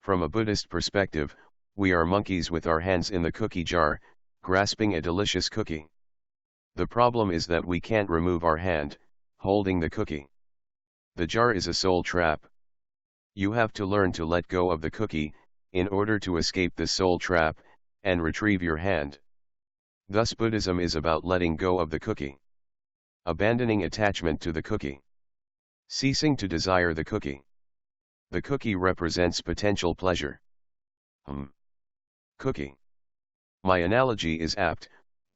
From a Buddhist perspective, we are monkeys with our hands in the cookie jar, grasping a delicious cookie. The problem is that we can't remove our hand, holding the cookie. The jar is a soul trap. You have to learn to let go of the cookie, in order to escape the soul trap, and retrieve your hand. Thus Buddhism is about letting go of the cookie. Abandoning attachment to the cookie. Ceasing to desire the cookie. The cookie represents potential pleasure. Cookie. My analogy is apt,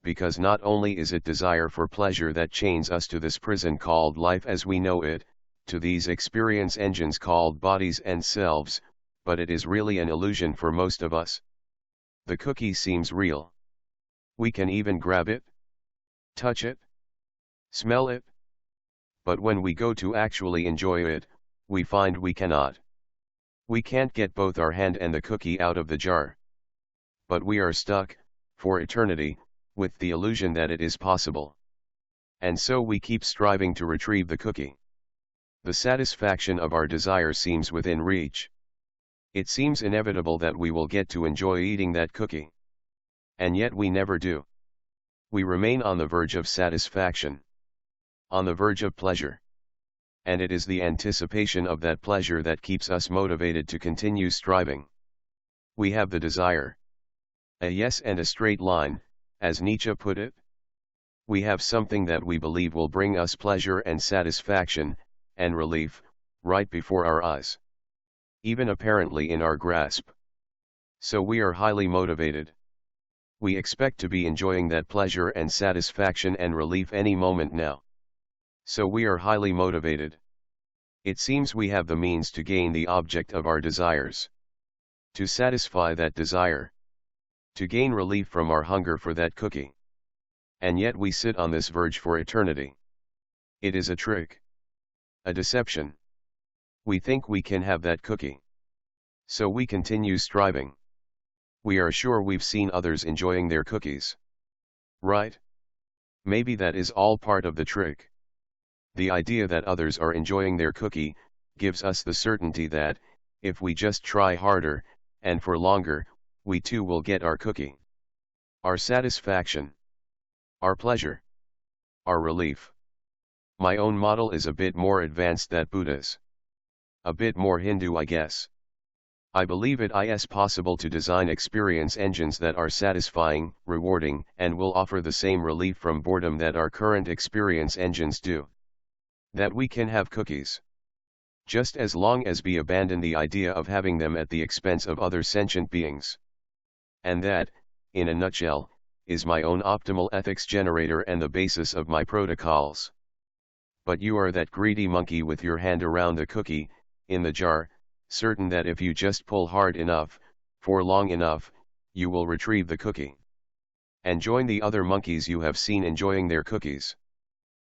because not only is it desire for pleasure that chains us to this prison called life as we know it, to these experience engines called bodies and selves, but it is really an illusion for most of us. The cookie seems real. We can even grab it, touch it, smell it. But when we go to actually enjoy it, we find we cannot. We can't get both our hand and the cookie out of the jar. But we are stuck, for eternity, with the illusion that it is possible. And so we keep striving to retrieve the cookie. The satisfaction of our desire seems within reach. It seems inevitable that we will get to enjoy eating that cookie. And yet we never do. We remain on the verge of satisfaction. On the verge of pleasure. And it is the anticipation of that pleasure that keeps us motivated to continue striving. We have the desire. A yes and a straight line, as Nietzsche put it. We have something that we believe will bring us pleasure and satisfaction, and relief, right before our eyes. Even apparently in our grasp. So we are highly motivated. We expect to be enjoying that pleasure and satisfaction and relief any moment now. So we are highly motivated. It seems we have the means to gain the object of our desires. To satisfy that desire. To gain relief from our hunger for that cookie. And yet we sit on this verge for eternity. It is a trick. A deception. We think we can have that cookie. So we continue striving. We are sure we've seen others enjoying their cookies. Right? Maybe that is all part of the trick. The idea that others are enjoying their cookie, gives us the certainty that, if we just try harder, and for longer, we too will get our cookie. Our satisfaction. Our pleasure. Our relief. My own model is a bit more advanced than Buddha's. A bit more Hindu, I guess. I believe it is possible to design experience engines that are satisfying, rewarding, and will offer the same relief from boredom that our current experience engines do. That we can have cookies. Just as long as we abandon the idea of having them at the expense of other sentient beings. And that, in a nutshell, is my own optimal ethics generator and the basis of my protocols. But you are that greedy monkey with your hand around the cookie, in the jar, certain that if you just pull hard enough, for long enough, you will retrieve the cookie. And join the other monkeys you have seen enjoying their cookies.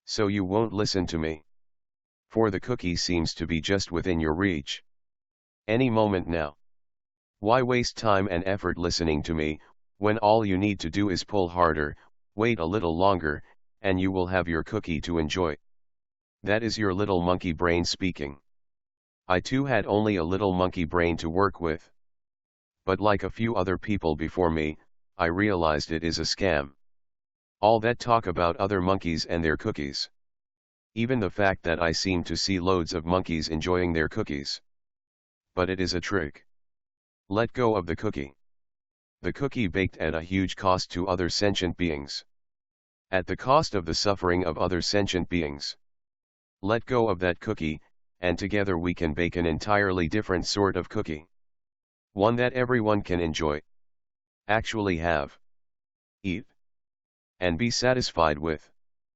So you won't listen to me. For the cookie seems to be just within your reach. Any moment now. Why waste time and effort listening to me, when all you need to do is pull harder, wait a little longer, and you will have your cookie to enjoy. That is your little monkey brain speaking. I too had only a little monkey brain to work with. But like a few other people before me, I realized it is a scam. All that talk about other monkeys and their cookies. Even the fact that I seem to see loads of monkeys enjoying their cookies. But it is a trick. Let go of the cookie. The cookie baked at a huge cost to other sentient beings. At the cost of the suffering of other sentient beings. Let go of that cookie, and together we can bake an entirely different sort of cookie. One that everyone can enjoy. Actually have. Eat. And be satisfied with.